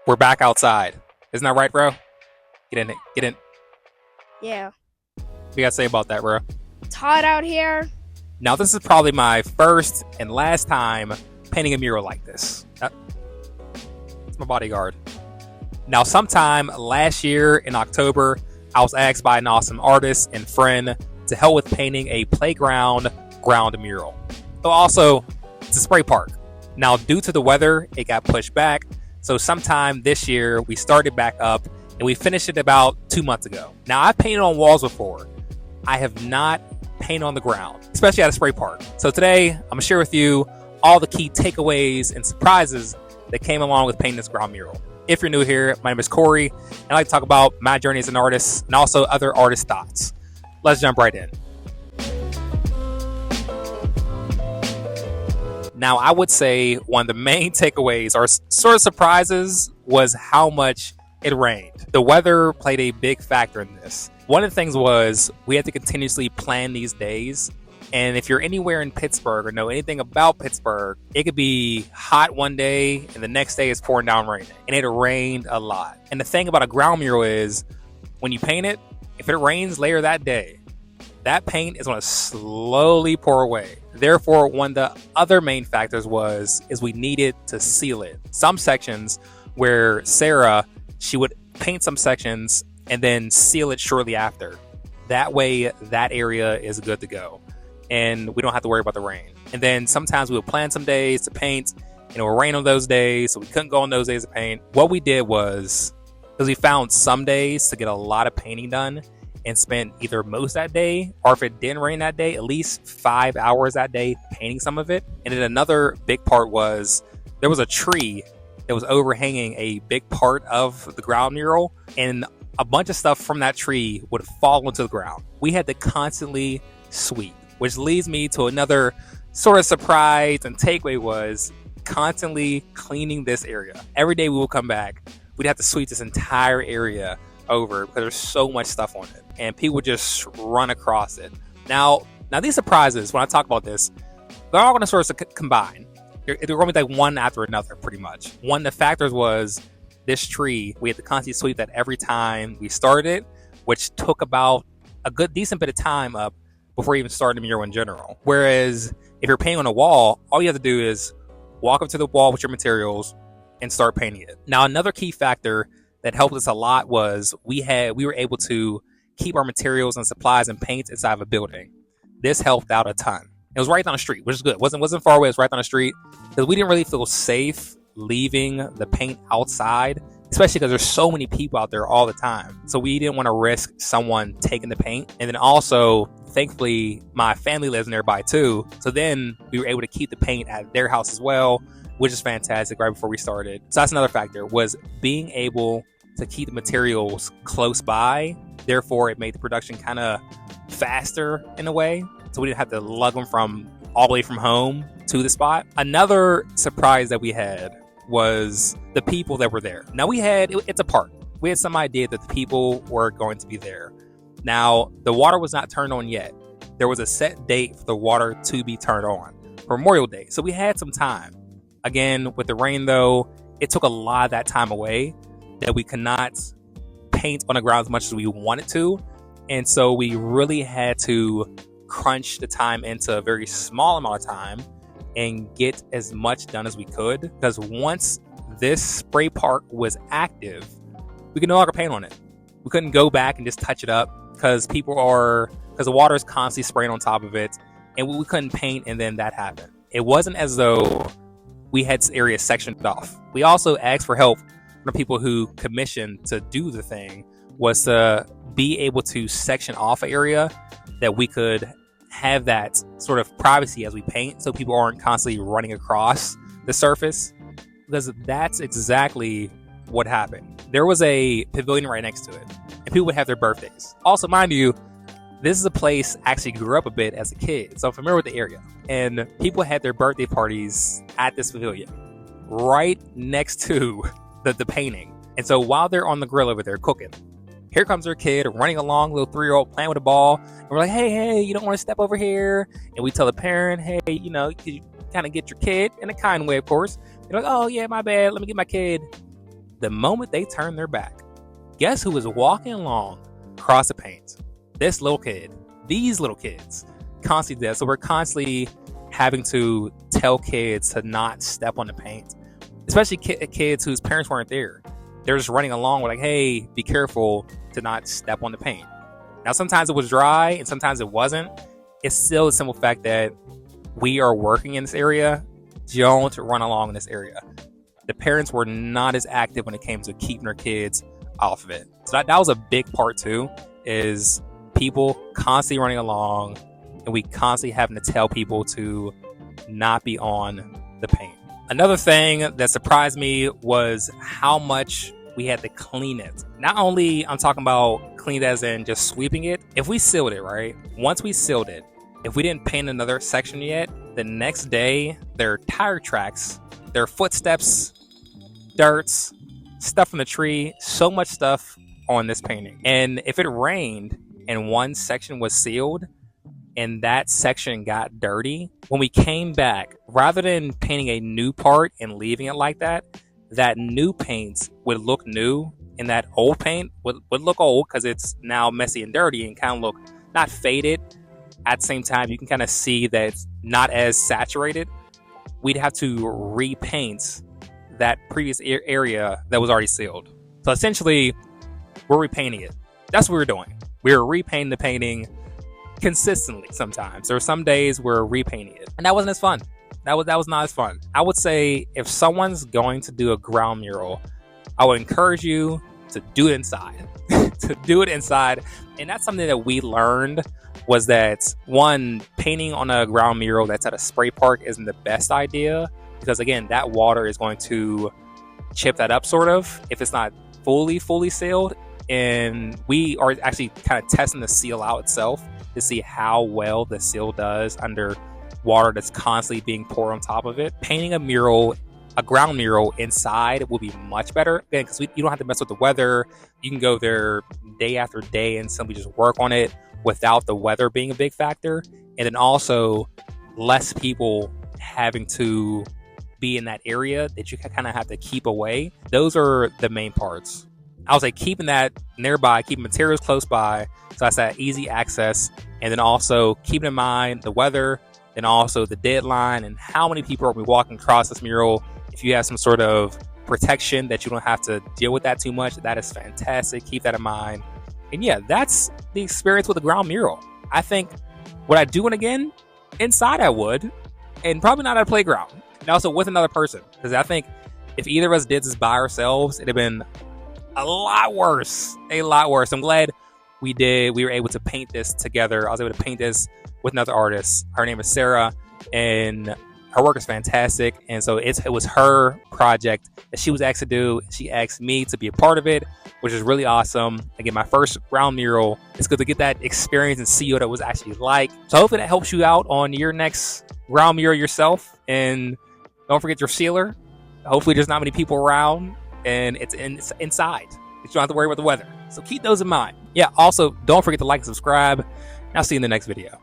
We're back outside. Isn't that right, bro? Get in it. Get in. Yeah. What you got to say about that, bro? It's hot out here. Now, this is probably my first and last time painting a mural like this. It's my bodyguard. Now, sometime last year in October, I was asked by an awesome artist and friend to help with painting a playground ground mural. So also, it's a spray park. Now, due to the weather, it got pushed back. So sometime this year, we started back up and we finished it about 2 months ago. Now, I've painted on walls before. I have not painted on the ground, especially at a spray park. So today, I'm going to share with you all the key takeaways and surprises that came along with painting this ground mural. If you're new here, my name is Corey, and I like to talk about my journey as an artist and also other artist thoughts. Let's jump right in. Now, I would say one of the main takeaways or sort of surprises was how much it rained. The weather played a big factor in this. One of the things was we had to continuously plan these days. And if you're anywhere in Pittsburgh or know anything about Pittsburgh, it could be hot one day and the next day it's pouring down raining. And it rained a lot. And the thing about a ground mural is when you paint it, if it rains later that day, that paint is going to slowly pour away. Therefore, one of the other main factors is we needed to seal it. Some sections where Sarah, she would paint some sections and then seal it shortly after. That way, that area is good to go. And we don't have to worry about the rain. And then sometimes we would plan some days to paint, and it would rain on those days, so we couldn't go on those days to paint. What we did was, because we found some days to get a lot of painting done and spent either most that day, or if it didn't rain that day, at least 5 hours that day painting some of it. And then another big part was there was a tree that was overhanging a big part of the ground mural, and a bunch of stuff from that tree would fall into the ground. We had to constantly sweep. Which leads me to another sort of surprise and takeaway was constantly cleaning this area. Every day we will come back, we'd have to sweep this entire area over because there's so much stuff on it. And people would just run across it. Now these surprises, when I talk about this, they're all going to sort of combine. They're going to be like one after another, pretty much. One of the factors was this tree. We had to constantly sweep that every time we started it, which took about a good, decent bit of time up before even starting the mural in general. Whereas if you're painting on a wall, all you have to do is walk up to the wall with your materials and start painting it. Now, another key factor that helped us a lot was we were able to keep our materials and supplies and paints inside of a building. This helped out a ton. It was right down the street, which is good. It wasn't far away. It was right down the street because we didn't really feel safe leaving the paint outside, especially because there's so many people out there all the time. So we didn't want to risk someone taking the paint. And then also, thankfully, my family lives nearby too. So then we were able to keep the paint at their house as well, which is fantastic right before we started. So that's another factor, was being able to keep the materials close by. Therefore, it made the production kind of faster in a way. So we didn't have to lug them from all the way from home to the spot. Another surprise that we had was the people that were there. Now it's a park. We had some idea that the people were going to be there. Now, the water was not turned on yet. There was a set date for the water to be turned on, Memorial Day. So we had some time. Again, with the rain though, it took a lot of that time away that we could not paint on the ground as much as we wanted to. And so we really had to crunch the time into a very small amount of time and get as much done as we could. Because once this spray park was active, we could no longer paint on it. We couldn't go back and just touch it up because the water is constantly spraying on top of it, and we couldn't paint, and then that happened. It wasn't as though we had areas sectioned off. We also asked for help from people who commissioned to do the thing, was to be able to section off an area that we could have that sort of privacy as we paint, so people aren't constantly running across the surface, because that's exactly what happened. There was a pavilion right next to it, and people would have their birthdays. Also, mind you, this is a place I actually grew up a bit as a kid, so I'm familiar with the area. And people had their birthday parties at this pavilion, right next to the painting. And so while they're on the grill over there cooking, here comes their kid running along, little 3-year-old playing with a ball. And we're like, hey, you don't want to step over here? And we tell the parent, hey, you kind of get your kid in a kind way, of course. They're like, oh, yeah, my bad. Let me get my kid. The moment they turned their back, guess who was walking along across the paint? This little kid. These little kids constantly did. So we're constantly having to tell kids to not step on the paint, especially kids whose parents weren't there. They're just running along. We're like, hey, be careful to not step on the paint. Now, sometimes it was dry and sometimes it wasn't. It's still the simple fact that we are working in this area. Don't run along in this area. The parents were not as active when it came to keeping their kids off of it. So that was a big part too, is people constantly running along and we constantly having to tell people to not be on the paint. Another thing that surprised me was how much we had to clean it. Not only I'm talking about clean as in just sweeping it. If we sealed it, right? Once we sealed it, if we didn't paint another section yet, the next day, there are tire tracks, there are footsteps, dirts, stuff from the tree, so much stuff on this painting. And if it rained and one section was sealed and that section got dirty, when we came back, rather than painting a new part and leaving it like that, that new paint would look new and that old paint would look old because it's now messy and dirty and kind of look not faded. At the same time, you can kind of see that it's not as saturated. We'd have to repaint that previous area that was already sealed. So essentially, we're repainting it. That's what we're doing. We're repainting the painting consistently sometimes. There are some days we're repainting it. And that wasn't as fun. That was not as fun. I would say if someone's going to do a ground mural, I would encourage you to do it inside. To do it inside. And that's something that we learned, was that one, painting on a ground mural that's at a spray park isn't the best idea, because again, that water is going to chip that up sort of if it's not fully sealed. And we are actually kind of testing the seal out itself to see how well the seal does under water that's constantly being poured on top of it. Painting a ground mural inside will be much better, again, because you don't have to mess with the weather. You can go there day after day and simply just work on it without the weather being a big factor. And then also less people having to be in that area that you kind of have to keep away. Those are the main parts. I would say keeping that nearby, keeping materials close by, so that's that easy access. And then also keeping in mind the weather and also the deadline and how many people are walking across this mural. If you have some sort of protection that you don't have to deal with that too much, that is fantastic. Keep that in mind. And yeah, that's the experience with a ground mural. I think, would I do it again? Inside I would, and probably not at a playground. And also with another person, because I think if either of us did this by ourselves, it'd have been a lot worse. I'm glad we were able to paint this together. I was able to paint this with another artist. Her name is Sarah, and her work is fantastic. And so it was her project that she was asked to do. She asked me to be a part of it, which is really awesome. Again, my first ground mural. It's good to get that experience and see what it was actually like. So hopefully that helps you out on your next ground mural yourself. And don't forget your sealer. Hopefully there's not many people around and it's inside. You don't have to worry about the weather. So keep those in mind. Yeah, also don't forget to like and subscribe. And I'll see you in the next video.